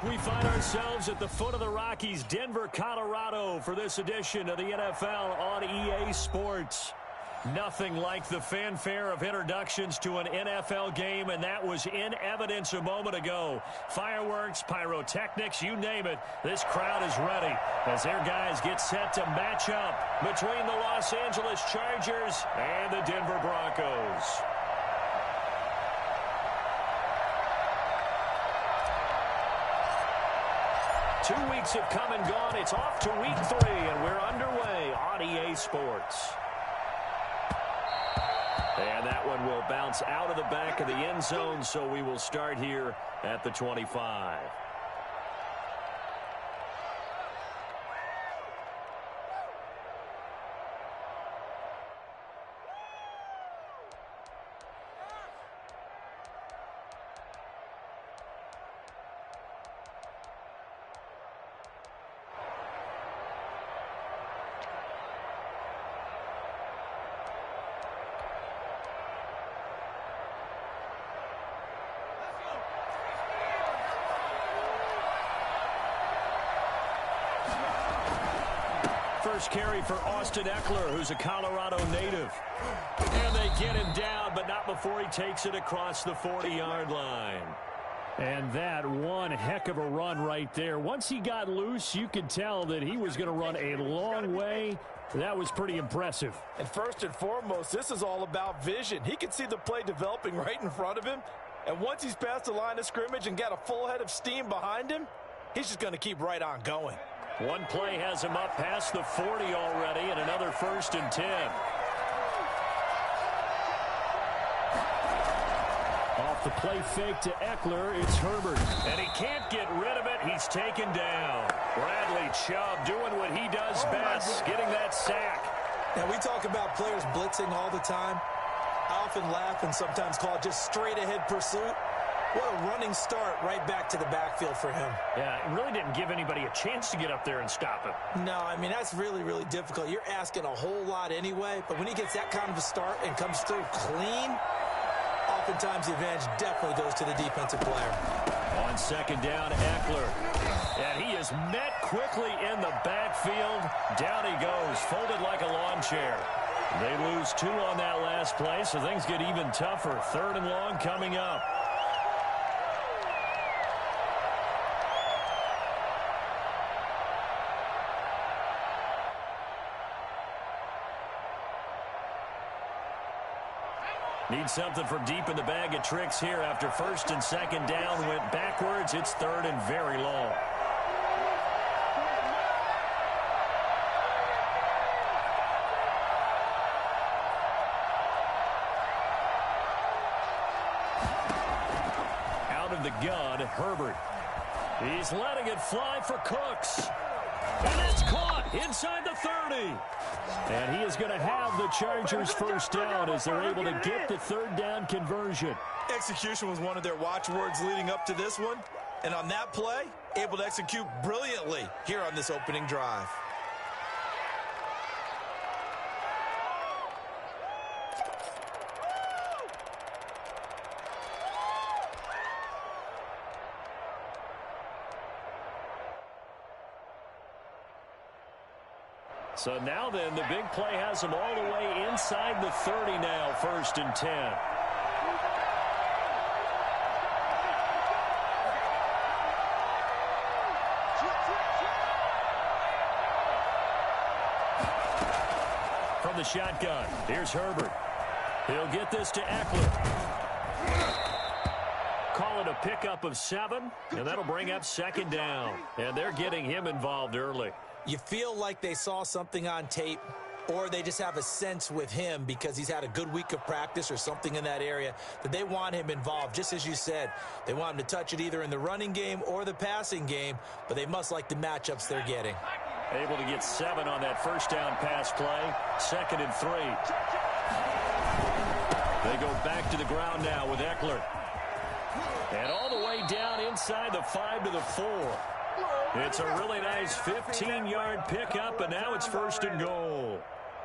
We find ourselves at the foot of the Rockies, Denver, Colorado, for this edition of the NFL on EA Sports. Nothing like the fanfare of introductions to an NFL game, and that was in evidence a moment ago. Fireworks, pyrotechnics, you name it. This crowd is ready as their guys get set to match up between the Los Angeles Chargers and the Denver Broncos. Two weeks have come and gone. It's off to week 3, and we're underway on EA Sports. And that one will bounce out of the back of the end zone, so we will start here at the 25. First carry for Austin Eckler, who's a Colorado native. And they get him down, but not before he takes it across the 40-yard line. And that one heck of a run right there. Once he got loose, you could tell that he was going to run a long way. That was pretty impressive. And first and foremost, this is all about vision. He can see the play developing right in front of him. And once he's past the line of scrimmage and got a full head of steam behind him, he's just going to keep right on going. One play has him up past the 40 already, and another 1st and 10. Off the play fake to Eckler, it's Herbert. And he can't get rid of it. He's taken down. Bradley Chubb doing what he does best, getting that sack. Now, we talk about players blitzing all the time. I often laugh and sometimes call it just straight-ahead pursuit. What a running start right back to the backfield for him. Yeah, it really didn't give anybody a chance to get up there and stop him. No, I mean, that's really, really difficult. You're asking a whole lot anyway, but when he gets that kind of a start and comes through clean, oftentimes the advantage definitely goes to the defensive player. On second down, Eckler. And he is met quickly in the backfield. Down he goes, folded like a lawn chair. They lose 2 on that last play, so things get even tougher. 3rd and long coming up. Need something for deep in the bag of tricks here after 1st and 2nd down. Went backwards. It's 3rd and very long. Out of the gun, Herbert. He's letting it fly for Cooks. And it's caught inside the 30. And he is going to have the Chargers first down as they're able to get the 3rd down conversion. Execution was one of their watchwords leading up to this one. And on that play, able to execute brilliantly here on this opening drive. So now then, the big play has them all the way inside the 30 now, 1st and 10. From the shotgun, here's Herbert. He'll get this to Eckler. Call it a pickup of 7, and that'll bring up 2nd down. And they're getting him involved early. You feel like they saw something on tape, or they just have a sense with him because he's had a good week of practice or something in that area that they want him involved. Just as you said, they want him to touch it either in the running game or the passing game, but they must like the matchups they're getting. Able to get 7 on that 1st down pass play. 2nd and 3. They go back to the ground now with Eckler. And all the way down inside the 5 to the 4. It's a really nice 15-yard pickup, and now it's 1st and goal.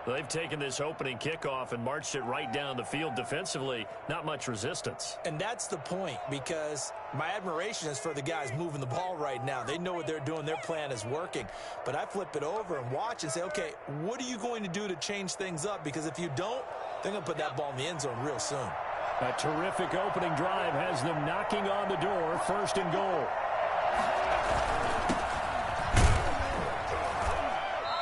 They've taken this opening kickoff and marched it right down the field defensively. Not much resistance. And that's the point, because my admiration is for the guys moving the ball right now. They know what they're doing. Their plan is working. But I flip it over and watch and say, okay, what are you going to do to change things up? Because if you don't, they're going to put that ball in the end zone real soon. A terrific opening drive has them knocking on the door. 1st and goal.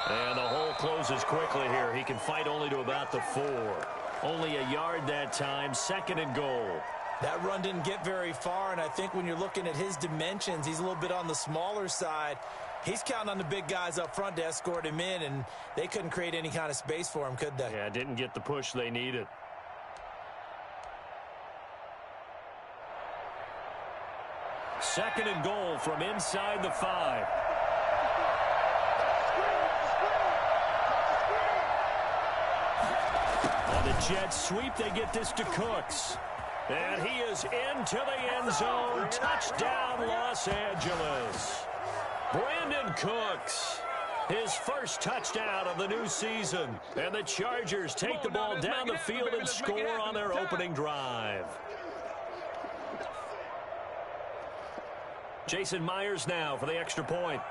And the hole closes quickly here. He can fight only to about the 4. Only a yard that time. 2nd and goal. That run didn't get very far, and I think when you're looking at his dimensions, he's a little bit on the smaller side. He's counting on the big guys up front to escort him in, and they couldn't create any kind of space for him, could they? Yeah, didn't get the push they needed. Second and goal from inside the 5. On the Jets sweep, they get this to Cooks. And he is into the end zone. Touchdown, Los Angeles. Brandon Cooks, his first touchdown of the new season. And the Chargers take the ball down the field and score on their opening drive. Jason Myers now for the extra point.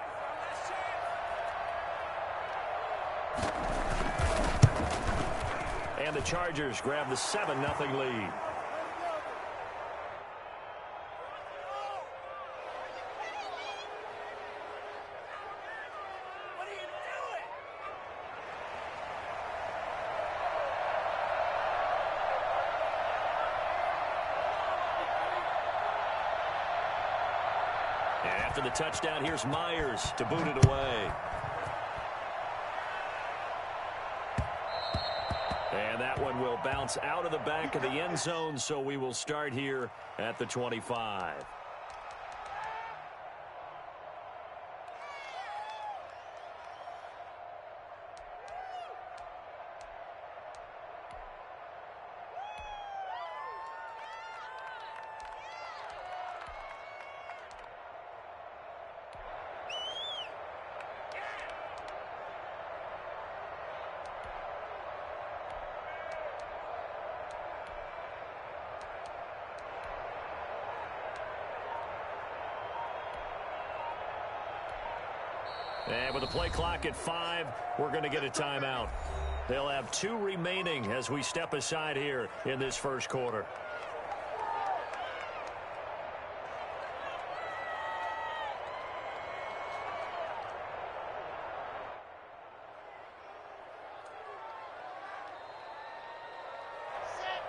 And the Chargers grab the 7-0 lead. After the touchdown, here's Myers to boot it away. And that one will bounce out of the back of the end zone, so we will start here at the 25. And with the play clock at 5, we're going to get a timeout. They'll have 2 remaining as we step aside here in this first quarter.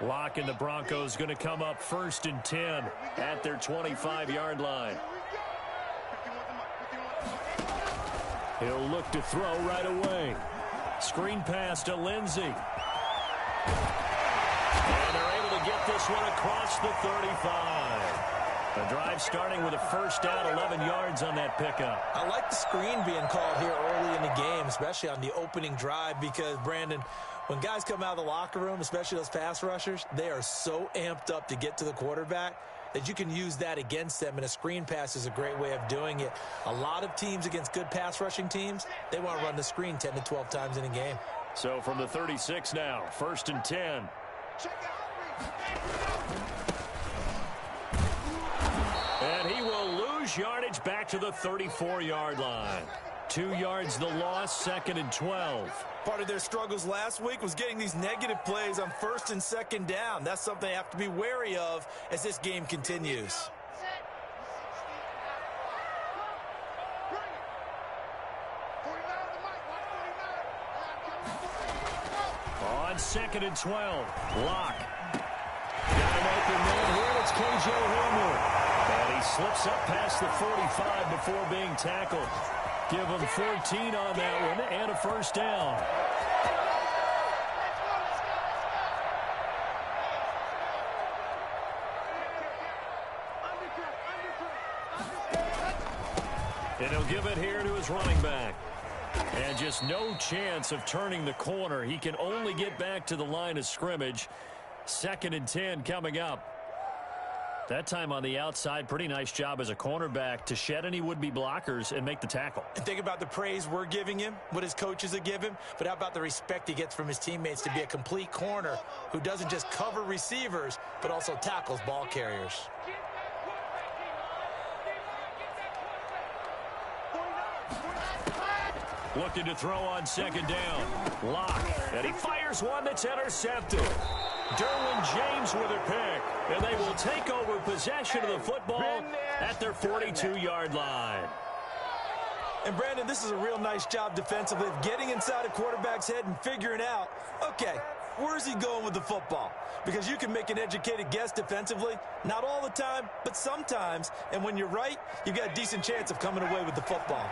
Locke and the Broncos going to come up 1st and 10 at their 25-yard line. He'll look to throw right away. Screen pass to Lindsey. And they're able to get this one across the 35. The drive starting with a first down, 11 yards on that pickup. I like the screen being called here early in the game, especially on the opening drive, because, Brandon, when guys come out of the locker room, especially those pass rushers, they are so amped up to get to the quarterback that you can use that against them, and a screen pass is a great way of doing it. A lot of teams against good pass rushing teams, they want to run the screen 10 to 12 times in a game. So from the 36 now, 1st and 10. And he will lose yardage back to the 34-yard line. 2 yards the loss, 2nd and 12. Part of their struggles last week was getting these negative plays on 1st and 2nd down. That's something they have to be wary of as this game continues. On 2nd and 12, Locke. Got an open man here. It's K.J. Hamler. And he slips up past the 45 before being tackled. Give him 14 on that one and a first down. And he'll give it here to his running back. And just no chance of turning the corner. He can only get back to the line of scrimmage. 2nd and 10 coming up. That time on the outside, pretty nice job as a cornerback to shed any would-be blockers and make the tackle. And think about the praise we're giving him, what his coaches have given him, but how about the respect he gets from his teammates to be a complete corner who doesn't just cover receivers, but also tackles ball carriers. Looking to throw on second down. Lock, and he fires one that's intercepted. Derwin James with a pick, and they will take over possession of the football at their 42-yard line. And, Brandon, this is a real nice job defensively of getting inside a quarterback's head and figuring out, okay, where's he going with the football? Because you can make an educated guess defensively, not all the time, but sometimes. And when you're right, you've got a decent chance of coming away with the football.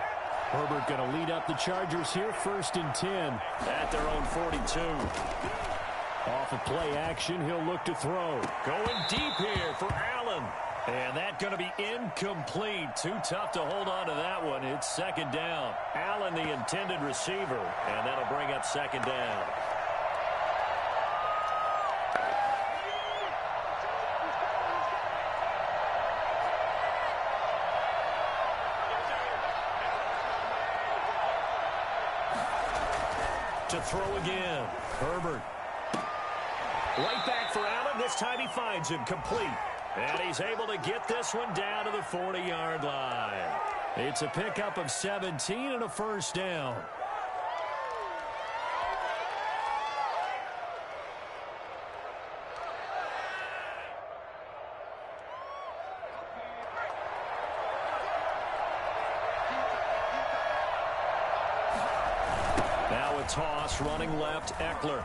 Herbert going to lead up the Chargers here, 1st and 10 at their own 42. Off of play action, he'll look to throw. Going deep here for Allen. And that's going to be incomplete. Too tough to hold on to that one. It's second down. Allen, the intended receiver, and that'll bring up second down. To throw again. Herbert. Right back for Allen. This time he finds him complete. And he's able to get this one down to the 40-yard line. It's a pickup of 17 and a first down. Now a toss running left, Eckler.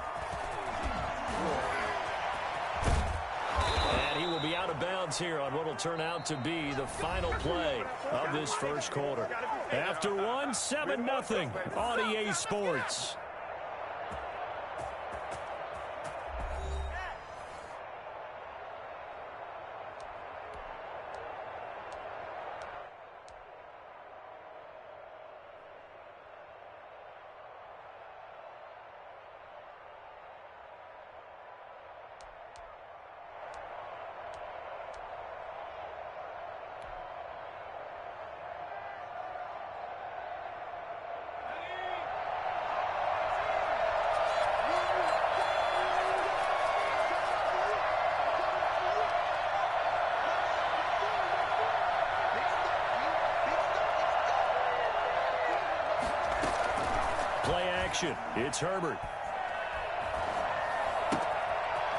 And he will be out of bounds here on what will turn out to be the final play of this first quarter. After one, 7-0 on EA Sports. It's Herbert.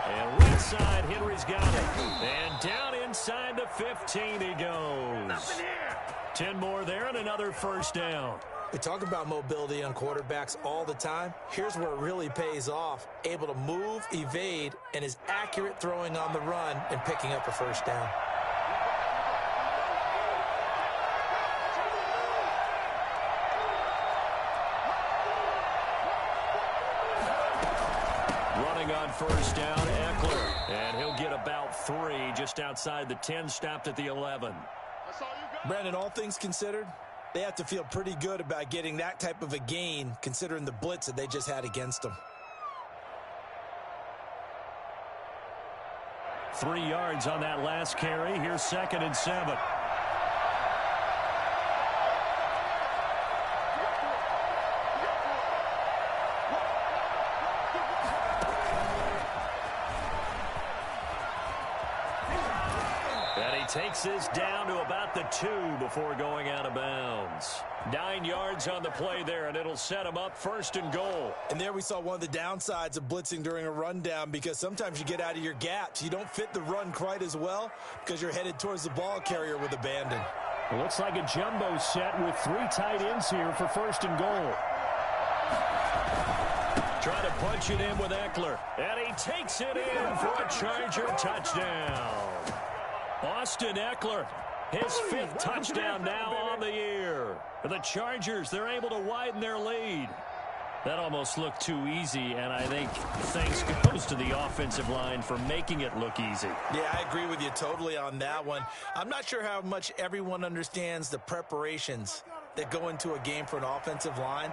And right side, Henry's got it. And down inside the 15 he goes. 10 more there and another first down. We talk about mobility on quarterbacks all the time. Here's where it really pays off. Able to move, evade, and is accurate throwing on the run and picking up a first down. On first down, Eckler, and he'll get about 3 just outside the 10, stopped at the 11. Brandon, all things considered, they have to feel pretty good about getting that type of a gain considering the blitz that they just had against them. 3 yards on that last carry. Here's 2nd and 7. Takes this down to about the 2 before going out of bounds. 9 yards on the play there, and it'll set him up 1st and goal. And there we saw one of the downsides of blitzing during a rundown, because sometimes you get out of your gaps. You don't fit the run quite as well because you're headed towards the ball carrier with abandon. It looks like a jumbo set with 3 tight ends here for 1st and goal. Trying to punch it in with Eckler, and he takes it in for a Charger touchdown. Austin Eckler, his 5th touchdown now on the year. For the Chargers, they're able to widen their lead. That almost looked too easy, and I think thanks goes to the offensive line for making it look easy. Yeah, I agree with you totally on that one. I'm not sure how much everyone understands the preparations that go into a game for an offensive line,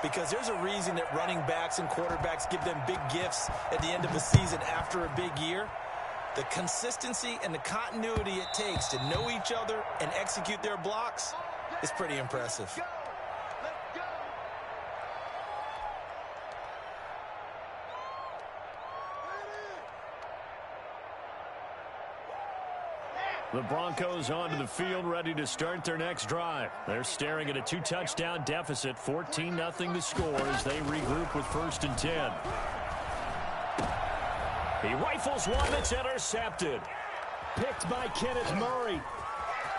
because there's a reason that running backs and quarterbacks give them big gifts at the end of the season after a big year. The consistency and the continuity it takes to know each other and execute their blocks is pretty impressive. The Broncos onto the field, ready to start their next drive. They're staring at a 2-touchdown deficit, 14-0 to score as they regroup with 1st and 10. He rifles one that's intercepted. Picked by Kenneth Murray.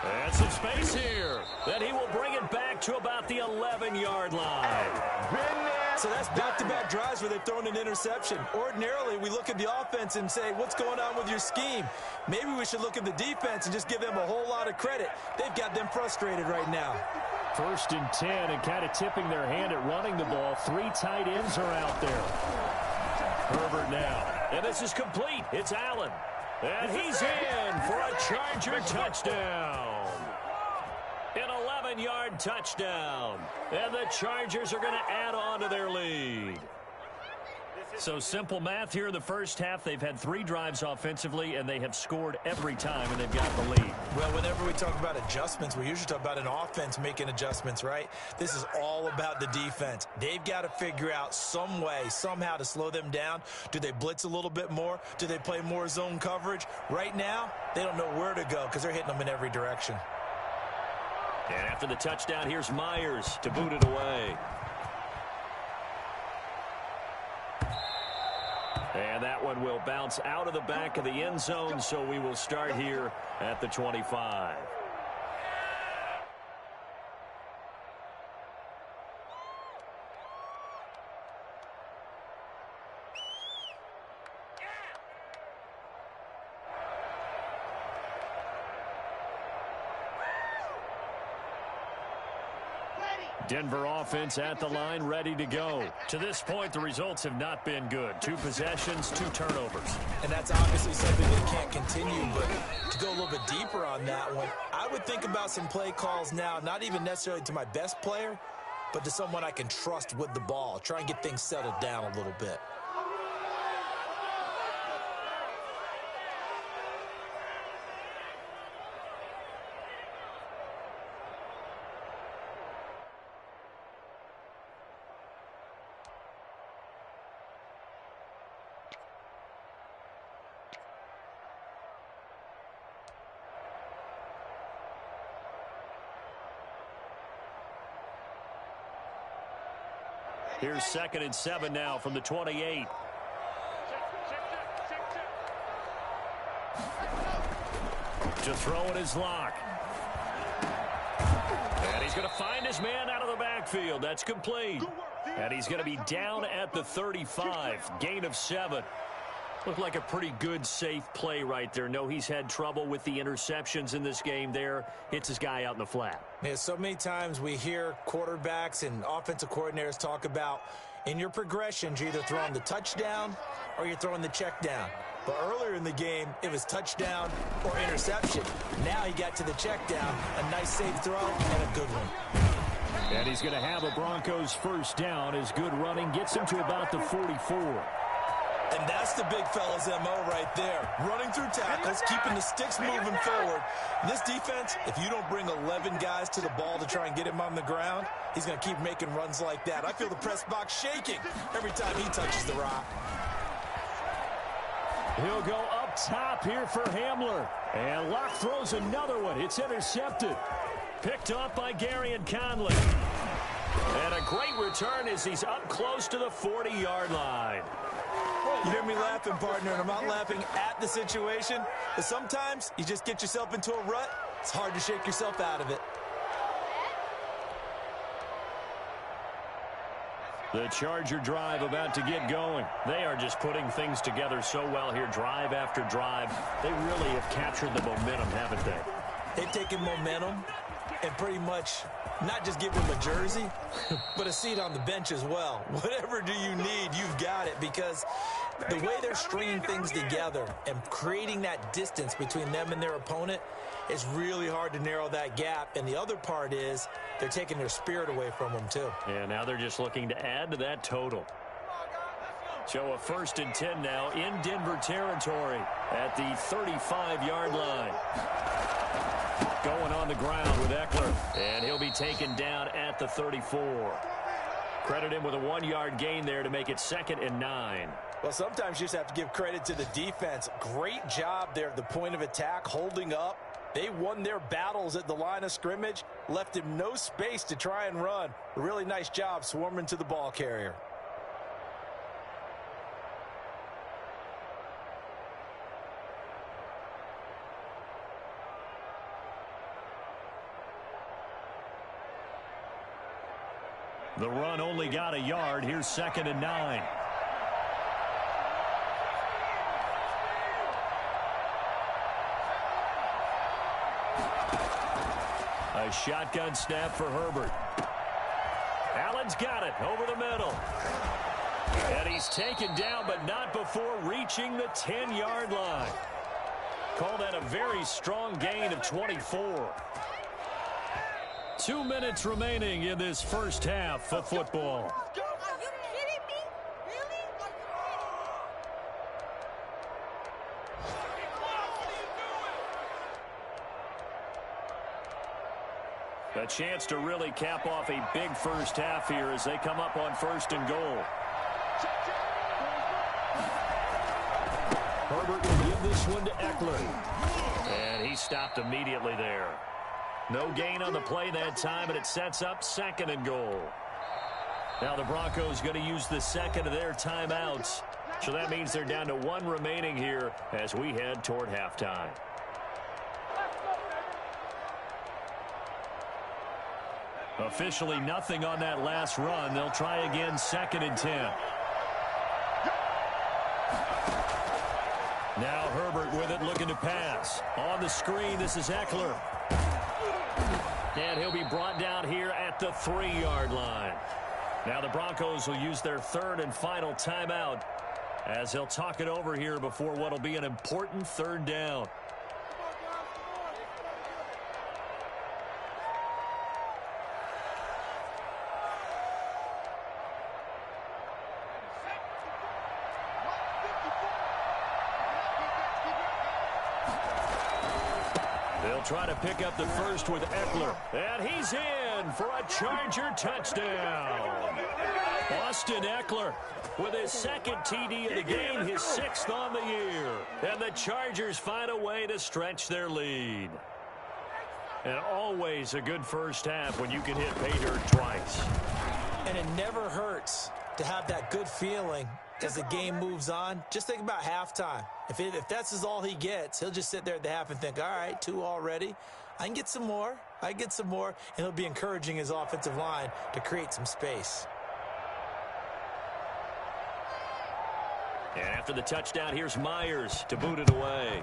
And some space here. Then he will bring it back to about the 11-yard line. So that's back-to-back drives where they've thrown an interception. Ordinarily, we look at the offense and say, what's going on with your scheme? Maybe we should look at the defense and just give them a whole lot of credit. They've got them frustrated right now. 1st and 10, and kind of tipping their hand at running the ball. 3 tight ends are out there. Herbert now. And this is complete. It's Allen. And he's in for a Charger touchdown. An 11-yard touchdown. And the Chargers are going to add on to their lead. So simple math here in the first half. They've had 3 drives offensively, and they have scored every time, and they've got the lead. Well, whenever we talk about adjustments, we usually talk about an offense making adjustments, right? This is all about the defense. They've got to figure out some way, somehow to slow them down. Do they blitz a little bit more? Do they play more zone coverage? Right now, they don't know where to go because they're hitting them in every direction. And after the touchdown, here's Myers to boot it away. And that one will bounce out of the back of the end zone, so we will start here at the 25. Denver offense at the line, ready to go. To this point, the results have not been good. 2 possessions, 2 turnovers. And that's obviously something that can't continue, but to go a little bit deeper on that one, I would think about some play calls now, not even necessarily to my best player, but to someone I can trust with the ball. Try and get things settled down a little bit. Here's 2nd and 7 now from the 28. To throw it is Locke. And he's going to find his man out of the backfield. That's complete. And he's going to be down at the 35. Gain of 7. Looked like a pretty good, safe play right there. No, he's had trouble with the interceptions in this game there. Hits his guy out in the flat. Yeah, so many times we hear quarterbacks and offensive coordinators talk about in your progressions, you're either throwing the touchdown or you're throwing the check down. But earlier in the game, it was touchdown or interception. Now he got to the check down, a nice safe throw and a good one. And he's going to have a Broncos 1st down. His good running gets him to about the 44. And that's the big fella's MO right there. Running through tackles, keeping the sticks moving forward. This defense, if you don't bring 11 guys to the ball to try and get him on the ground, he's going to keep making runs like that. I feel the press box shaking every time he touches the rock. He'll go up top here for Hamler. And Locke throws another one. It's intercepted. Picked off by Gary and Conley. And a great return as he's up close to the 40-yard line. You hear me laughing, partner, and I'm not laughing at the situation. But sometimes you just get yourself into a rut. It's hard to shake yourself out of it. The Charger drive about to get going. They are just putting things together so well here, drive after drive. They really have captured the momentum, haven't they? They've taken momentum and pretty much not just give him a jersey, but a seat on the bench as well. Whatever do you need, you've got it, because the way they're stringing things together and creating that distance between them and their opponent is really hard to narrow that gap. And the other part is they're taking their spirit away from them, too. Yeah, now they're just looking to add to that total. So a 1st and 10 now in Denver territory at the 35-yard line. Going on the ground with Eckler, and he'll be taken down at the 34. Credit him with a 1-yard gain there to make it 2nd and 9. Well, sometimes you just have to give credit to the defense. Great job there at the point of attack, holding up. They won their battles at the line of scrimmage, left him no space to try and run. A really nice job swarming to the ball carrier. The run only got a yard. Here's 2nd and 9. A shotgun snap for Herbert. Allen's got it over the middle. And he's taken down, but not before reaching the 10-yard line. Call that a very strong gain of 24. 2 minutes remaining in this first half of football. Are you kidding me? Really? A chance to really cap off a big first half here as they come up on 1st and goal. Herbert will give this one to Eckler. And he stopped immediately there. No gain on the play that time, and it sets up 2nd and goal. Now the Broncos going to use the 2nd of their timeouts. So that means they're down to 1 remaining here as we head toward halftime. Officially nothing on that last run. They'll try again 2nd and 10. Now Herbert with it, looking to pass. On the screen, this is Eckler. And he'll be brought down here at the 3-yard line. Now the Broncos will use their 3rd and final timeout as they'll talk it over here before what will be an important 3rd down. They'll try to pick up the first with Eckler. And he's in for a Charger touchdown. Austin Eckler with his 2nd TD of the game, his 6th on the year. And the Chargers find a way to stretch their lead. And always a good first half when you can hit pay dirt twice. And it never hurts to have that good feeling as the game moves on. Just think about halftime. If that's all he gets, he'll just sit there at the half and think, all right, 2 already. I can get some more. I get some more. And he'll be encouraging his offensive line to create some space. And after the touchdown, here's Myers to boot it away.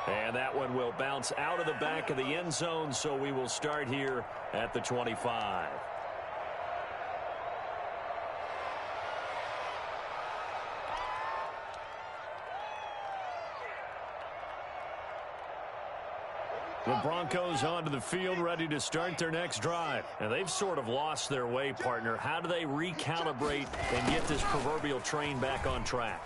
And that one will bounce out of the back of the end zone, so we will start here at the 25. The Broncos onto the field, ready to start their next drive. And they've sort of lost their way, partner. How do they recalibrate and get this proverbial train back on track?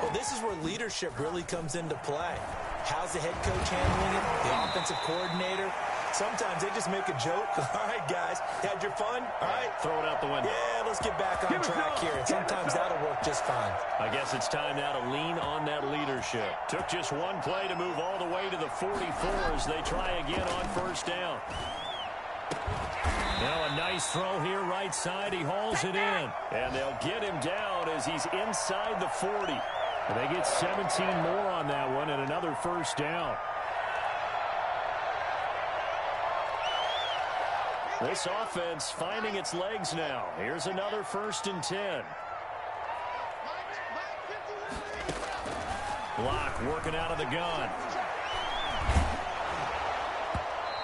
Well, this is where leadership really comes into play. How's the head coach handling it? The offensive coordinator? Sometimes they just make a joke. All right, guys, had your fun? All right. Throw it out the window. Yeah, let's get back on track here. And sometimes that'll work just fine. I guess it's time now to lean on that leadership. Took just one play to move all the way to the 44 as they try again on 1st down. Now a nice throw here right side. He hauls it in. And they'll get him down as he's inside the 40. And they get 17 more on that one and another 1st down. This offense finding its legs now. Here's another 1st and 10. Block working out of the gun.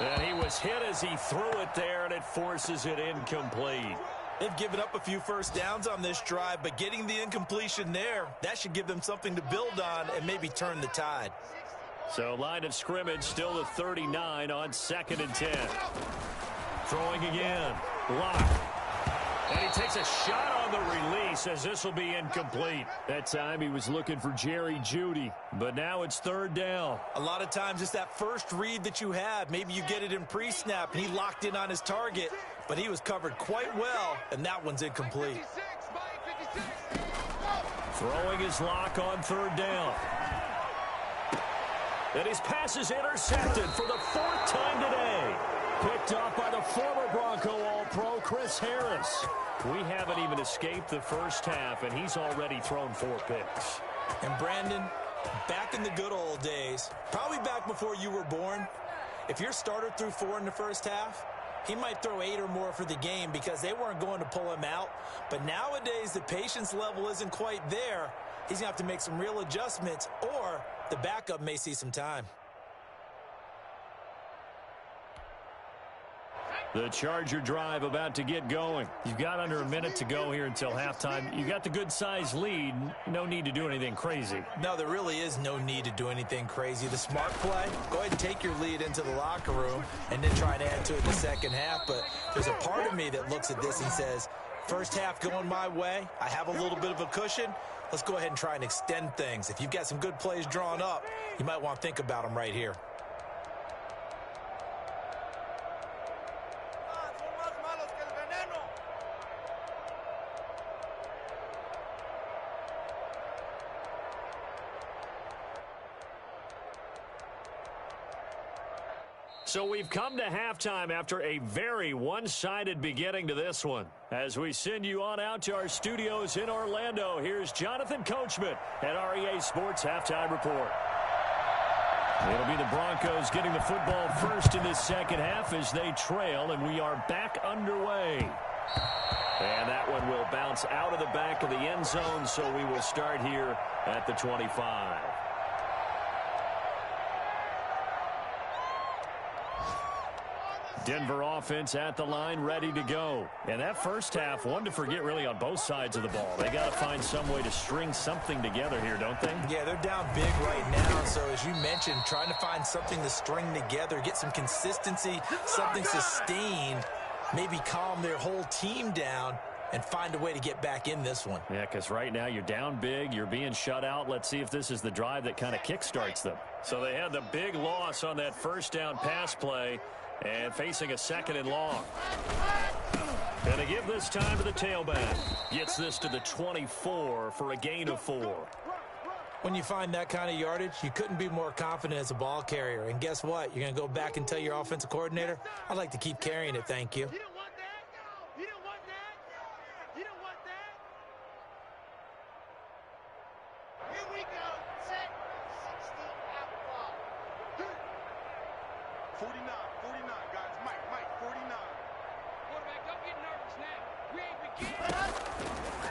And he was hit as he threw it there, and it forces it incomplete. They've given up a few 1st downs on this drive, but getting the incompletion there, that should give them something to build on and maybe turn the tide. So line of scrimmage still the 39 on 2nd and 10. Throwing again. Block. And he takes a shot on the release as this will be incomplete. That time he was looking for Jerry Jeudy, but now it's third down. A lot of times it's that first read that you have. Maybe you get it in pre-snap, and he locked in on his target, but he was covered quite well, and that one's incomplete. Throwing his lock on third down. And his pass is intercepted for the fourth time today. Picked off by the former Bronco All-Pro, Chris Harris. We haven't even escaped the first half, and he's already thrown 4 picks. And Brandon, back in the good old days, probably back before you were born, if your starter threw 4 in the first half, he might throw 8 or more for the game because they weren't going to pull him out. But nowadays, the patience level isn't quite there. He's going to have to make some real adjustments, or the backup may see some time. The Charger drive about to get going. You've got under a minute to go here until halftime. You got the good-sized lead. No need to do anything crazy. No, there really is no need to do anything crazy. The smart play, go ahead and take your lead into the locker room and then try and add to it in the second half. But there's a part of me that looks at this and says, first half going my way, I have a little bit of a cushion. Let's go ahead and try and extend things. If you've got some good plays drawn up, you might want to think about them right here. So we've come to halftime after a very one-sided beginning to this one. As we send you on out to our studios in Orlando, here's Jonathan Coachman at REA Sports Halftime Report. It'll be the Broncos getting the football first in this second half as they trail, and we are back underway. And that one will bounce out of the back of the end zone, so we will start here at the 25. Denver offense at the line, ready to go. And that first half, one to forget really on both sides of the ball. They got to find some way to string something together here, don't they? Yeah, they're down big right now. So as you mentioned, trying to find something to string together, get some consistency, something sustained, maybe calm their whole team down and find a way to get back in this one. Yeah, because right now you're down big, you're being shut out. Let's see if this is the drive that kind of kickstarts them. So they had the big loss on that first down pass play. And facing a second and long. And they give this time to the tailback. Gets this to the 24 for a gain of 4. When you find that kind of yardage, you couldn't be more confident as a ball carrier. And guess what? You're going to go back and tell your offensive coordinator, I'd like to keep carrying it, thank you.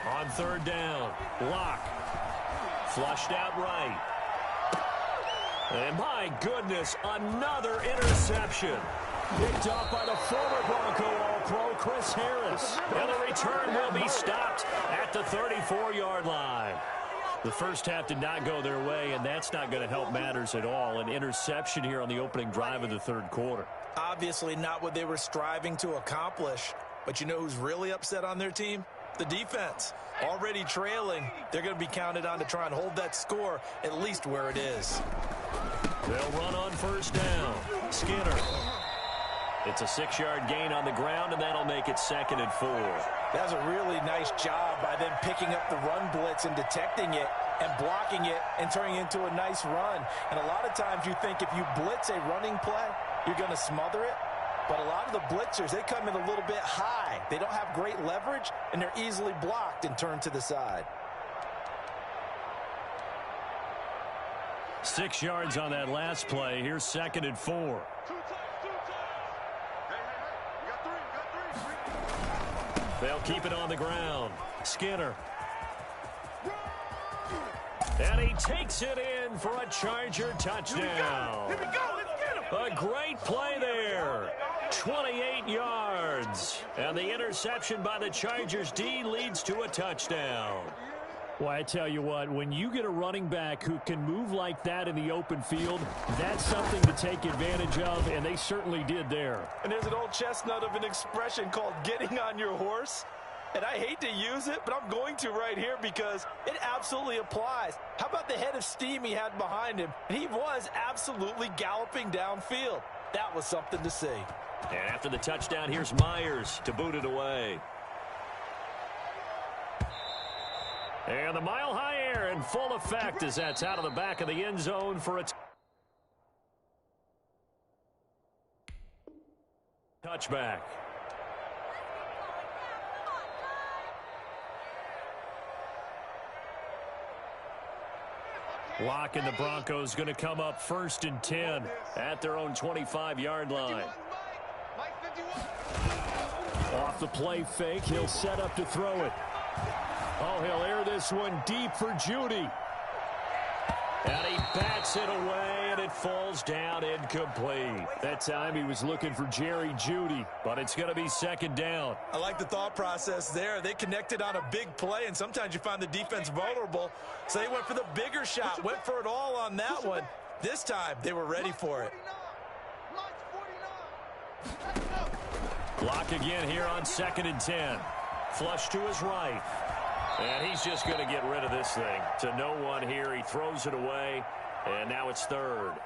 On third down, Lock. Flushed out right. And my goodness, another interception. Picked off by the former Bronco All-Pro, Chris Harris. And the return will be stopped at the 34-yard line. The first half did not go their way, and that's not going to help matters at all. An interception here on the opening drive of the third quarter. Obviously not what they were striving to accomplish. But you know who's really upset on their team? The defense. Already trailing, they're going to be counted on to try and hold that score at least where it is. They'll run on first down. Skinner. It's a 6-yard gain on the ground, and that'll make it 2nd and 4. That was a really nice job by them picking up the run blitz and detecting it and blocking it and turning it into a nice run. And a lot of times you think if you blitz a running play, you're going to smother it. But a lot of the blitzers, they come in a little bit high. They don't have great leverage, and they're easily blocked and turned to the side. 6 yards on that last play. Here's 2nd and 4. They'll keep it on the ground. Skinner. And he takes it in for a Charger touchdown. Here we go. Let's get him. A great play there. 28 yards. And the interception by the Chargers D leads to a touchdown. Well, I tell you what, when you get a running back who can move like that in the open field, that's something to take advantage of, and they certainly did there. And there's an old chestnut of an expression called getting on your horse. And I hate to use it, but I'm going to right here because it absolutely applies. How about the head of steam he had behind him? He was absolutely galloping downfield. That was something to see. And after the touchdown, here's Myers to boot it away. And the mile-high air in full effect as that's out of the back of the end zone for a touchback. Lock and the Broncos going to come up 1st and 10 at their own 25-yard line. Off the play fake, he'll set up to throw it. Oh, he'll air this one deep for Judy. And he bats it away, and it falls down incomplete. That time he was looking for Jerry Judy, but it's going to be 2nd down. I like the thought process there. They connected on a big play, and sometimes you find the defense vulnerable. So they went for the bigger shot, went for it all on that one. This time, they were ready for it. Block again here on 2nd and 10. Flush to his right. And he's just going to get rid of this thing. To no one here. He throws it away, and now it's 3rd.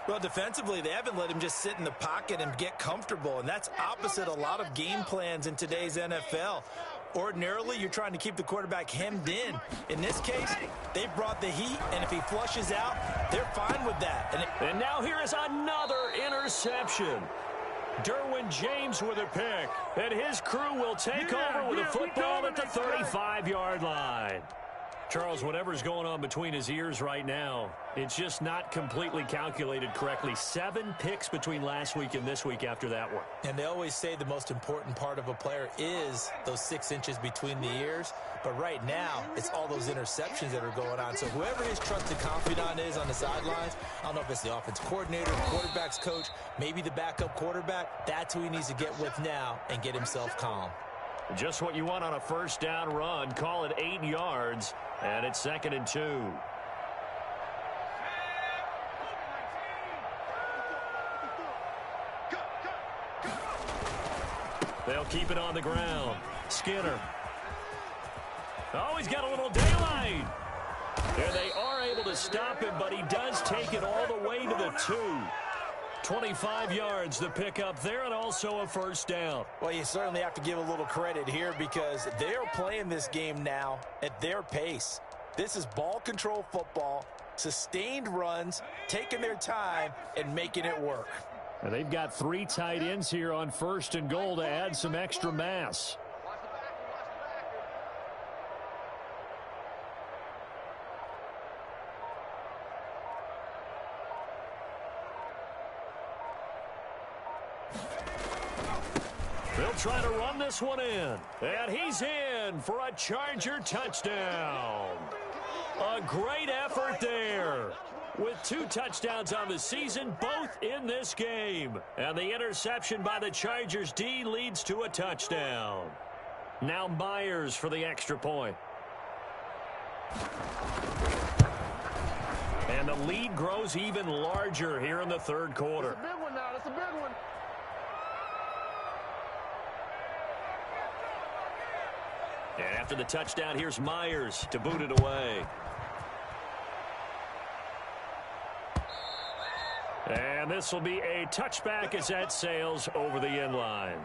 Well, defensively, they haven't let him just sit in the pocket and get comfortable, and that's opposite a lot of game plans in today's NFL. Ordinarily, you're trying to keep the quarterback hemmed in. In this case, they brought the heat, and if he flushes out, they're fine with that. And now here is another interception. Derwin James with a pick, and his crew will take over with a football at the 35-yard line. Charles, whatever's going on between his ears right now, it's just not completely calculated correctly. 7 picks between last week and this week after that one. And they always say the most important part of a player is those 6 inches between the ears. But right now, it's all those interceptions that are going on. So whoever his trusted confidant is on the sidelines, I don't know if it's the offense coordinator, the quarterback's coach, maybe the backup quarterback, that's who he needs to get with now and get himself calm. Just what you want on a 1st down run. Call it 8 yards, and it's 2nd and 2. They'll keep it on the ground. Skinner. Oh, he's got a little daylight. There they are able to stop him, but he does take it all the way to the 2. 25 yards the pickup there, and also a 1st down. Well, you certainly have to give a little credit here because they're playing this game now at their pace. This is ball control football, sustained runs, taking their time, and making it work. And they've got 3 tight ends here on 1st and goal to add some extra mass. They'll try to run this one in. And he's in for a Charger touchdown. A great effort there. With 2 touchdowns on the season, both in this game. And the interception by the Chargers D leads to a touchdown. Now Myers for the extra point. And the lead grows even larger here in the 3rd quarter. That's a big one now. That's a big one. And after the touchdown, here's Myers to boot it away. And this will be a touchback as that sails over the end line.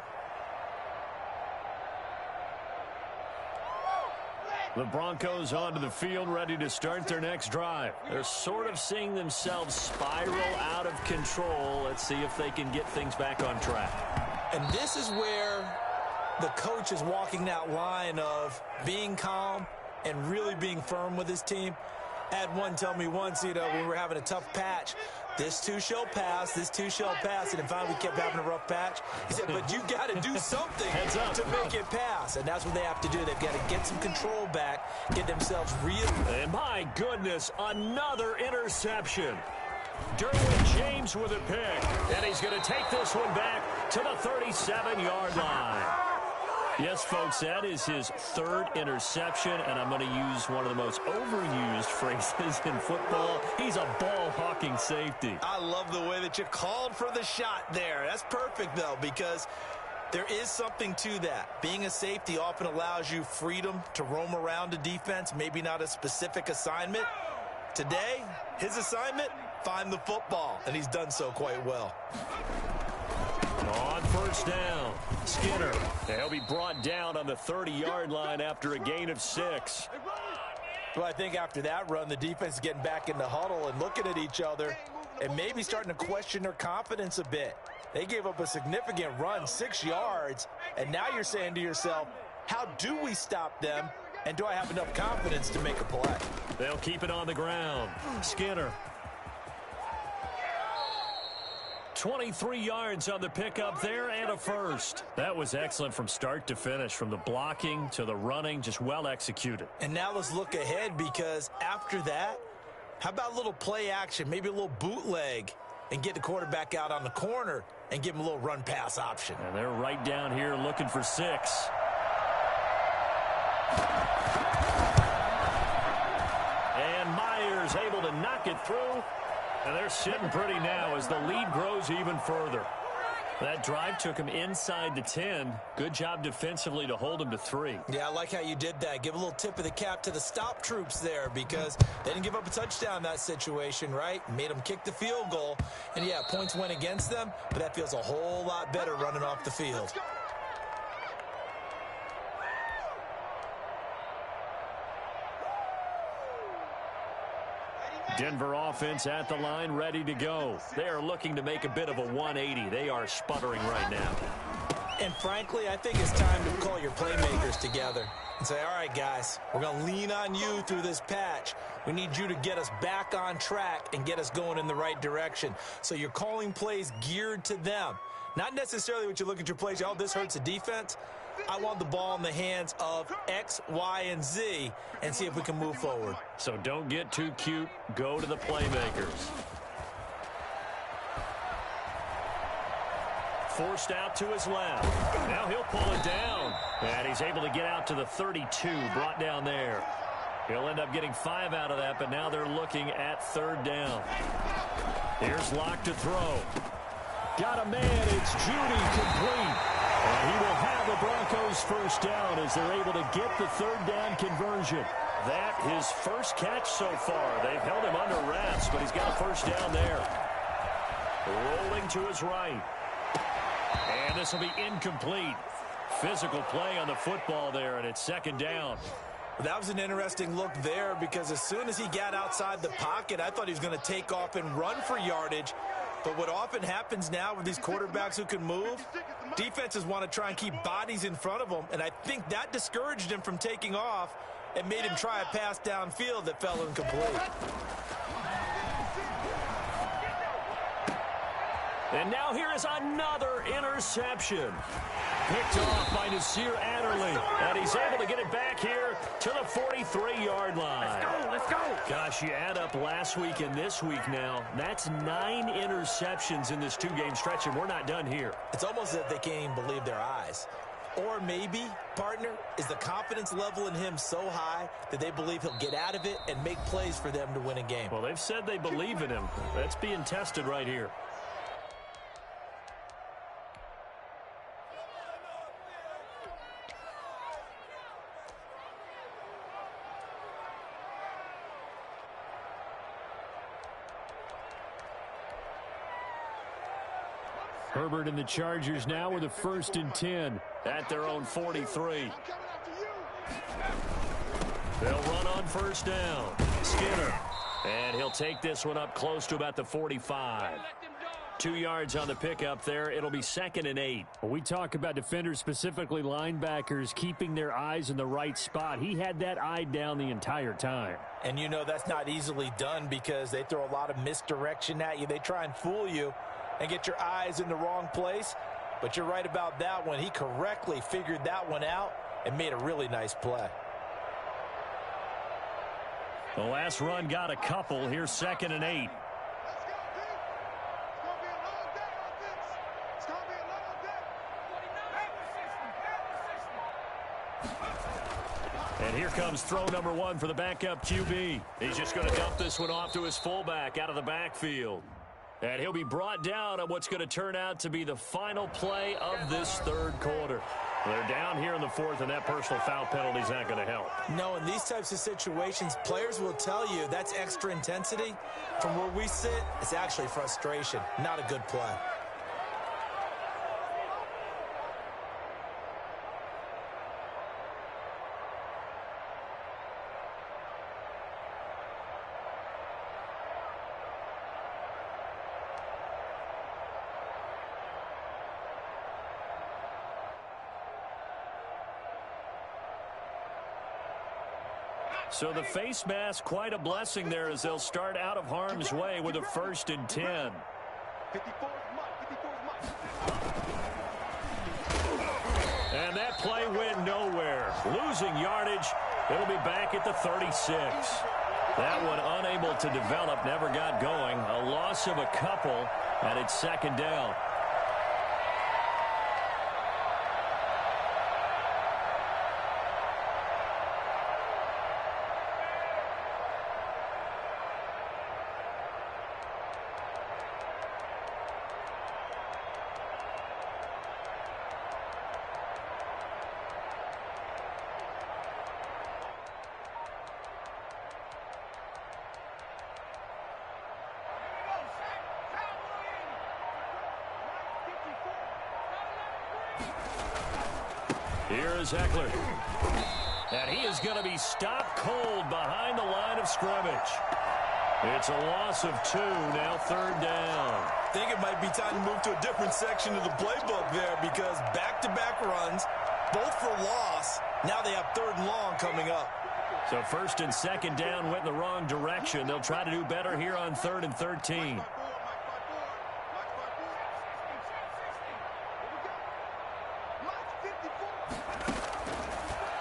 The Broncos onto the field, ready to start their next drive. They're sort of seeing themselves spiral out of control. Let's see if they can get things back on track. And this is where the coach is walking that line of being calm and really being firm with his team. I had one tell me once, when we were having a tough patch, this too shall pass, this too shall pass, and finally we kept having a rough patch. He said, but you got to do something to make it pass, and that's what they have to do. They've got to get some control back, get themselves real. And my goodness, another interception. Derwin James with a pick, and he's going to take this one back to the 37-yard line. Yes, folks, that is his 3rd interception, and I'm going to use one of the most overused phrases in football. He's a ball-hawking safety. I love the way that you called for the shot there. That's perfect, though, because There is something to that. Being a safety often allows you freedom to roam around a defense, maybe not a specific assignment. Today, his assignment, find the football, and he's done so quite well. On first down, Skinner. He'll be brought down on the 30-yard line after a gain of 6. Well, I think after that run, the defense is getting back in the huddle and looking at each other and maybe starting to question their confidence a bit. They gave up a significant run, 6 yards, and now you're saying to yourself, how do we stop them, and do I have enough confidence to make a play? They'll keep it on the ground. Skinner. 23 yards on the pickup there and a first. That was excellent from start to finish, from the blocking to the running, just well executed. And now let's look ahead, because after that, how about a little play action, maybe a little bootleg, and get the quarterback out on the corner and give him a little run-pass option. And they're right down here looking for 6. And Myers able to knock it through. And they're sitting pretty now as the lead grows even further. That drive took him inside the 10. Good job defensively to hold him to 3. Yeah, I like how you did that. Give a little tip of the cap to the stop troops there, because they didn't give up a touchdown in that situation, right? Made them kick the field goal. And, yeah, points went against them, but that feels a whole lot better running off the field. Denver offense at the line, ready to go. They are looking to make a bit of a 180. They are sputtering right now. And frankly, I think it's time to call your playmakers together and say, all right, guys, we're going to lean on you through this patch. We need you to get us back on track and get us going in the right direction. So you're calling plays geared to them. Not necessarily what you look at your plays, oh, this hurts the defense. I want the ball in the hands of X, Y, and Z and see if we can move forward. So don't get too cute. Go to the playmakers. Forced out to his left. Now he'll pull it down. And he's able to get out to the 32, brought down there. He'll end up getting 5 out of that, but now they're looking at 3rd down. Here's Locke to throw. Got a man. It's Judy, complete. And he will have the Broncos first down as they're able to get the 3rd down conversion. That his first catch so far. They've held him under wraps, but he's got a first down there. Rolling to his right. And this will be incomplete. Physical play on the football there, and it's 2nd down. That was an interesting look there, because as soon as he got outside the pocket, I thought he was going to take off and run for yardage. But what often happens now with these quarterbacks who can move, defenses want to try and keep bodies in front of them, and I think that discouraged him from taking off and made him try a pass downfield that fell incomplete. And now here is another interception. Picked off by Nasir Adderley. And he's able to get it back here to the 43-yard line. Let's go. Gosh, you add up last week and this week now. That's 9 interceptions in this 2-game stretch, and we're not done here. It's almost as if they can't even believe their eyes. Or maybe, partner, is the confidence level in him so high that they believe he'll get out of it and make plays for them to win a game. Well, they've said they believe in him. That's being tested right here. Herbert and the Chargers now with a 1st and 10 at their own 43. They'll run on 1st down. Skinner. And he'll take this one up close to about the 45. 2 yards on the pickup there. It'll be 2nd and 8. When we talk about defenders, specifically linebackers, keeping their eyes in the right spot, he had that eye down the entire time. And you know that's not easily done, because they throw a lot of misdirection at you. They try and fool you and get your eyes in the wrong place. But you're right about that one. He correctly figured that one out and made a really nice play. The last run got a couple. Here's 2nd and 8. And here comes throw number 1 for the backup QB. He's just going to dump this one off to his fullback out of the backfield. And he'll be brought down on what's going to turn out to be the final play of this third quarter. They're down here in the fourth, and that personal foul penalty is not going to help. No, in these types of situations, players will tell you that's extra intensity. From where we sit, it's actually frustration, not a good play. So the face mask, quite a blessing there as they'll start out of harm's way with a 1st and 10. And that play went nowhere. Losing yardage. It'll be back at the 36. That one unable to develop, never got going. A loss of a couple, and it's 2nd down. Here is Eckler. And he is going to be stopped cold behind the line of scrimmage. It's a loss of 2, now 3rd down. I think it might be time to move to a different section of the playbook there because back-to-back runs, both for loss. Now they have 3rd and long coming up. So 1st and 2nd down went in the wrong direction. They'll try to do better here on 3rd and 13.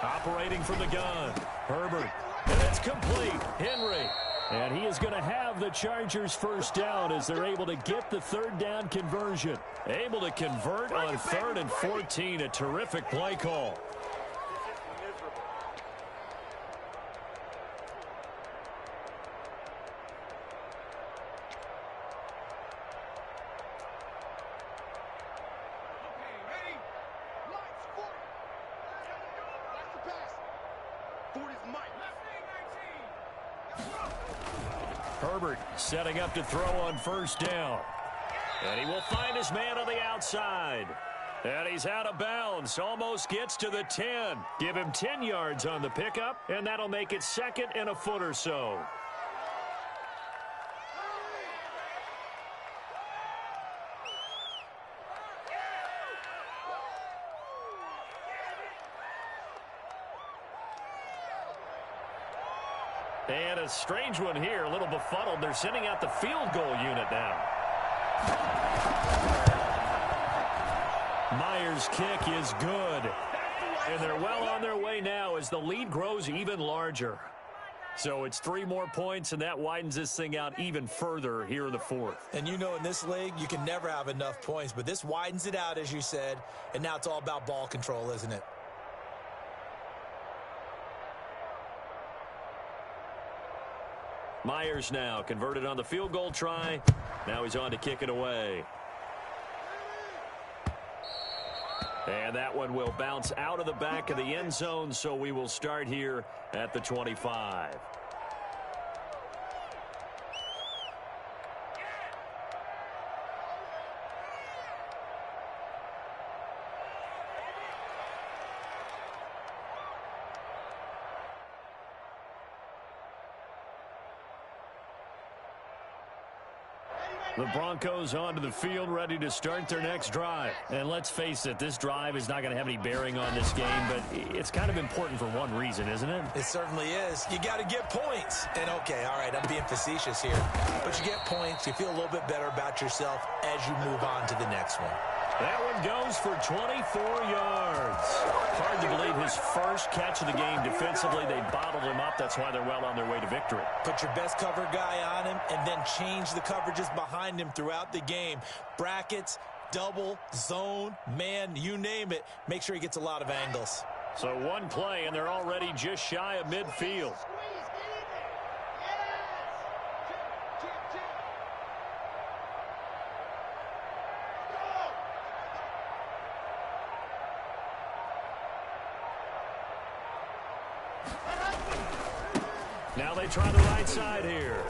Operating from the gun, Herbert, and it's complete. Henry, and he is going to have the Chargers' 1st down as they're able to get the 3rd down conversion. Able to convert on 3rd and 14, a terrific play call. Herbert setting up to throw on 1st down. And he will find his man on the outside. And he's out of bounds. Almost gets to the 10. Give him 10 yards on the pickup, and that'll make it 2nd and a foot or so. And a strange one here, a little befuddled. They're sending out the field goal unit now. Myers' kick is good. And they're well on their way now as the lead grows even larger. So it's 3 more points, and that widens this thing out even further here in the 4th. And you know in this league, you can never have enough points, but this widens it out, as you said, and now it's all about ball control, isn't it? Myers now converted on the field goal try. Now he's on to kick it away. And that one will bounce out of the back of the end zone, so we will start here at the 25. The Broncos onto the field, ready to start their next drive. And let's face it, this drive is not going to have any bearing on this game, but it's kind of important for one reason, isn't it? It certainly is. You got to get points. And, okay, all right, I'm being facetious here. But you get points, you feel a little bit better about yourself as you move on to the next one. That one goes for 24 yards. Hard to believe his first catch of the game defensively. They bottled him up. That's why they're well on their way to victory. Put your best cover guy on him and then change the coverages behind him throughout the game. Brackets, double, zone, man, you name it. Make sure he gets a lot of angles. So one play, and they're already just shy of midfield. Now they try the right side here.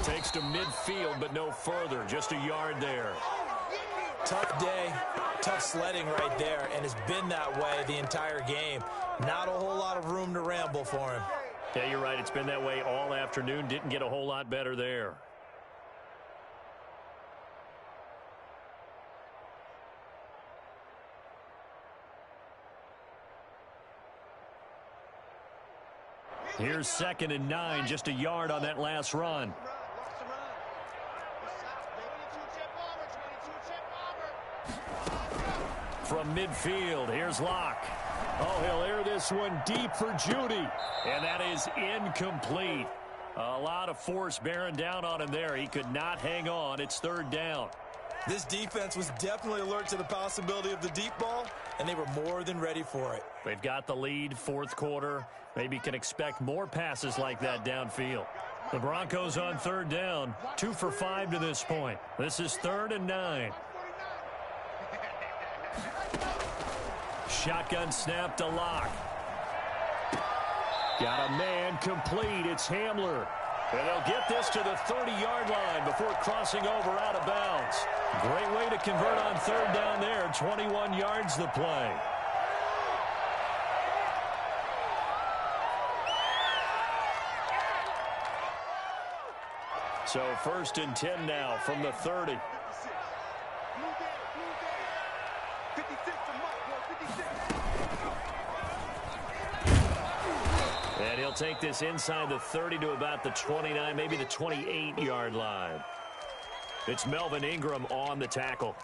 Takes to midfield, but no further. Just a yard there. Tough day, tough sledding right there, and it's been that way the entire game. Not a whole lot of room to ramble for him. Yeah, you're right. It's been that way all afternoon. Didn't get a whole lot better there. Here's 2nd and 9, just a yard on that last run. From midfield, here's Locke. Oh, he'll air this one deep for Judy. And that is incomplete. A lot of force bearing down on him there. He could not hang on. It's 3rd down. This defense was definitely alert to the possibility of the deep ball, and they were more than ready for it. They've got the lead, 4th quarter. Maybe can expect more passes like that downfield. The Broncos on 3rd down, 2 for 5 to this point. This is 3rd and 9. Shotgun snap to Locke. Got a man complete. It's Hamler. And they'll get this to the 30-yard line before crossing over out of bounds. Great way to convert on 3rd down there. 21 yards the play. So 1st and 10 now from the 30. And he'll take this inside the 30 to about the 29, maybe the 28-yard line. It's Melvin Ingram on the tackle.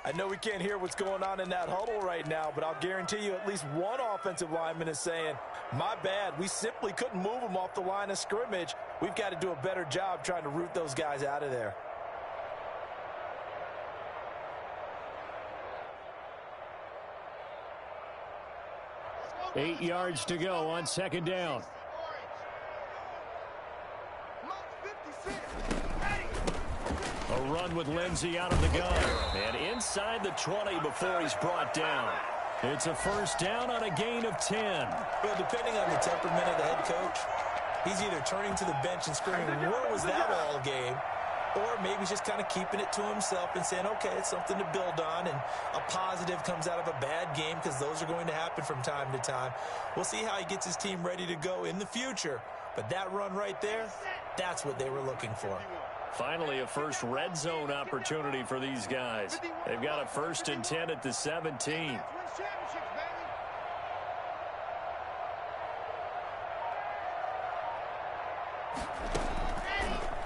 I know we can't hear what's going on in that huddle right now, but I'll guarantee you at least one offensive lineman is saying, my bad, we simply couldn't move them off the line of scrimmage. We've got to do a better job trying to root those guys out of there. Eight yards to go on 2nd down. A run with Lindsey out of the gun. And inside the 20 before he's brought down. It's a 1st down on a gain of 10. Well, depending on the temperament of the head coach, he's either turning to the bench and screaming, where was that all game? Or maybe he's just kind of keeping it to himself and saying, okay, it's something to build on, and a positive comes out of a bad game because those are going to happen from time to time. We'll see how he gets his team ready to go in the future. But that run right there, that's what they were looking for. Finally, a first red zone opportunity for these guys. They've got a 1st and 10 at the 17.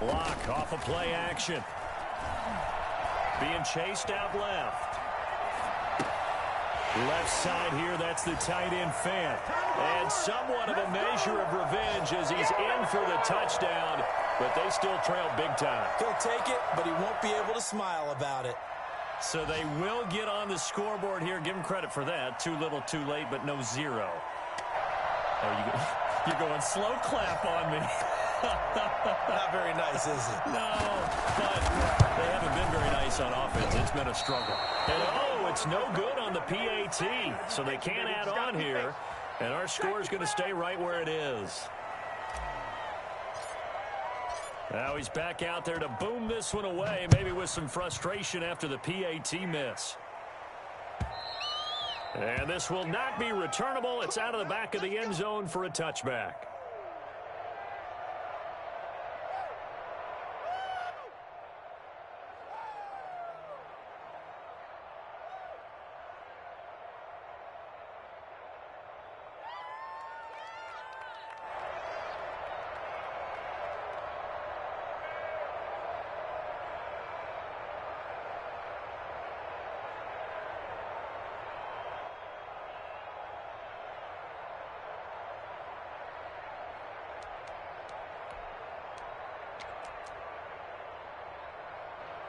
Locke off a play action. Being chased out left. Left side here, that's the tight end Fant. And somewhat of a measure of revenge as he's in for the touchdown, but they still trail big time. He'll take it, but he won't be able to smile about it. So they will get on the scoreboard here. Give him credit for that. Too little, too late, but no 0. Oh, you're going slow clap on me. Not very nice, is it? No, but they haven't been very nice on offense. It's been a struggle. And, it's no good on the PAT, so they can't add on here, and our score is going to stay right where it is. Now he's back out there to boom this one away, maybe with some frustration after the PAT miss. And this will not be returnable. It's out of the back of the end zone for a touchback.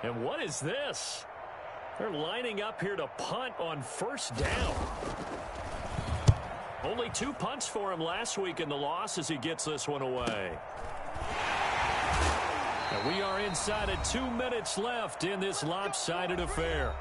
And what is this? They're lining up here to punt on 1st down. Only 2 punts for him last week in the loss as he gets this one away. And we are inside of 2 minutes left in this lopsided affair.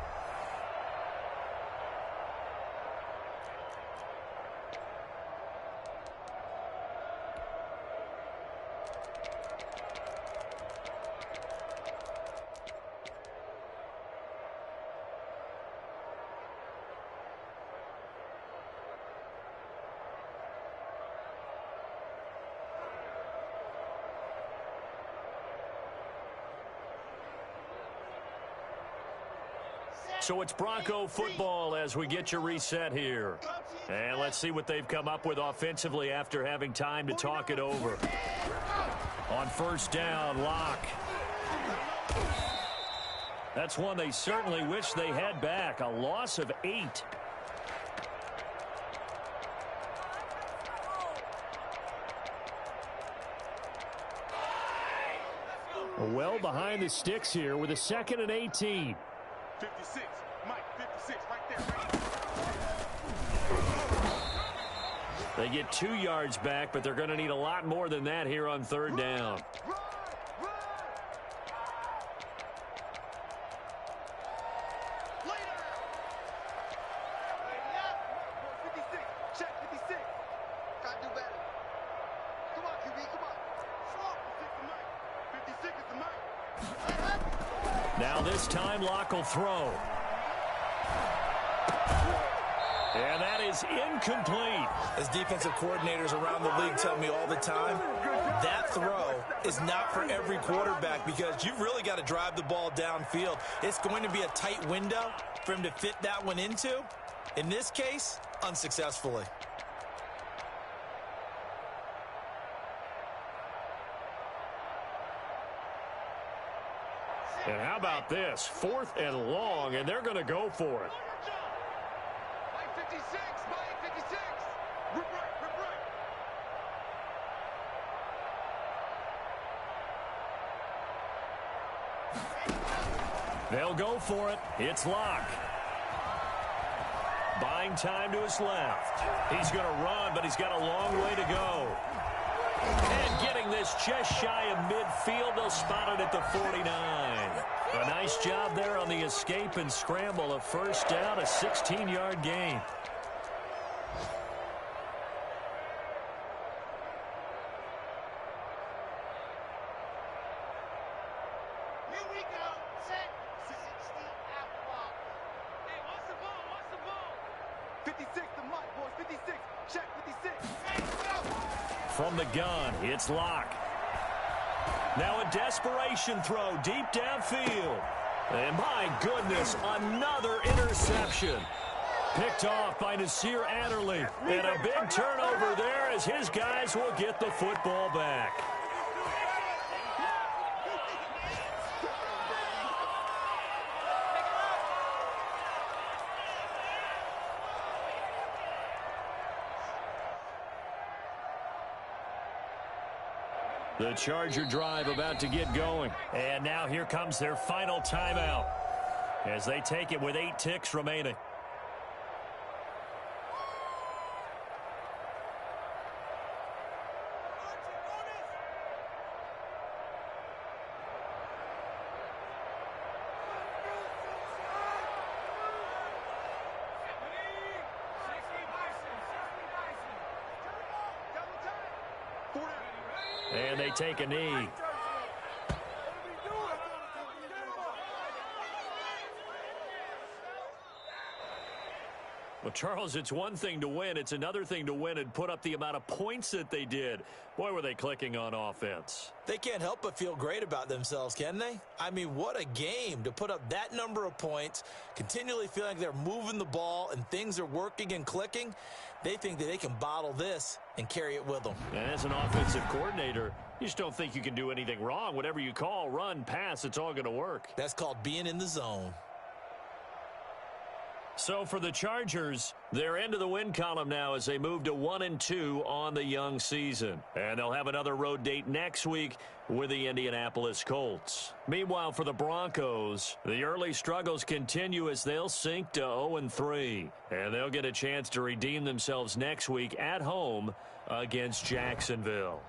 So it's Bronco football as we get your reset here. And let's see what they've come up with offensively after having time to talk it over. On first down, Locke. That's one they certainly wish they had back. A loss of 8. Well behind the sticks here with a 2nd and 18. 56, Mike, 56, right there. They get 2 yards back, but they're going to need a lot more than that here on third down. Now this time, Locke will throw. And that is incomplete. As defensive coordinators around the league tell me all the time, that throw is not for every quarterback because you've really got to drive the ball downfield. It's going to be a tight window for him to fit that one into. In this case, unsuccessfully. And how about this? 4th and long, and they're going to go for it. Mike 56, Mike 56. Rip right. They'll go for it. It's Locke. Buying time to his left. He's going to run, but he's got a long way to go. And getting this just shy of midfield, they'll spot it at the 49. A nice job there on the escape and scramble. A first down, a 16-yard gain. Here we go. Set. 60 out ball. Hey, watch the ball, watch the ball. 56 to Mike, boys, 56. Check 56. Hey, go. From the gun, it's Locke. Now a desperation throw deep downfield. And my goodness, another interception. Picked off by Nasir Adderley. And a big turnover there as his guys will get the football back. The Charger drive about to get going. And now here comes their final timeout as they take it with 8 ticks remaining. And they take a knee. Well, Charles, it's one thing to win. It's another thing to win and put up the amount of points that they did. Boy, were they clicking on offense. They can't help but feel great about themselves, can they? I mean, what a game to put up that number of points, continually feeling like they're moving the ball and things are working and clicking. They think that they can bottle this and carry it with them. And as an offensive coordinator, you just don't think you can do anything wrong. Whatever you call, run, pass, it's all going to work. That's called being in the zone. So for the Chargers, they're into the win column now as they move to 1-2 on the young season. And they'll have another road date next week with the Indianapolis Colts. Meanwhile, for the Broncos, the early struggles continue as they'll sink to 0-3. And they'll get a chance to redeem themselves next week at home against Jacksonville.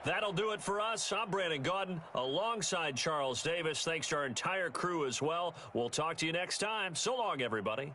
That'll do it for us. I'm Brandon Gaudin alongside Charles Davis. Thanks to our entire crew as well. We'll talk to you next time. So long, everybody.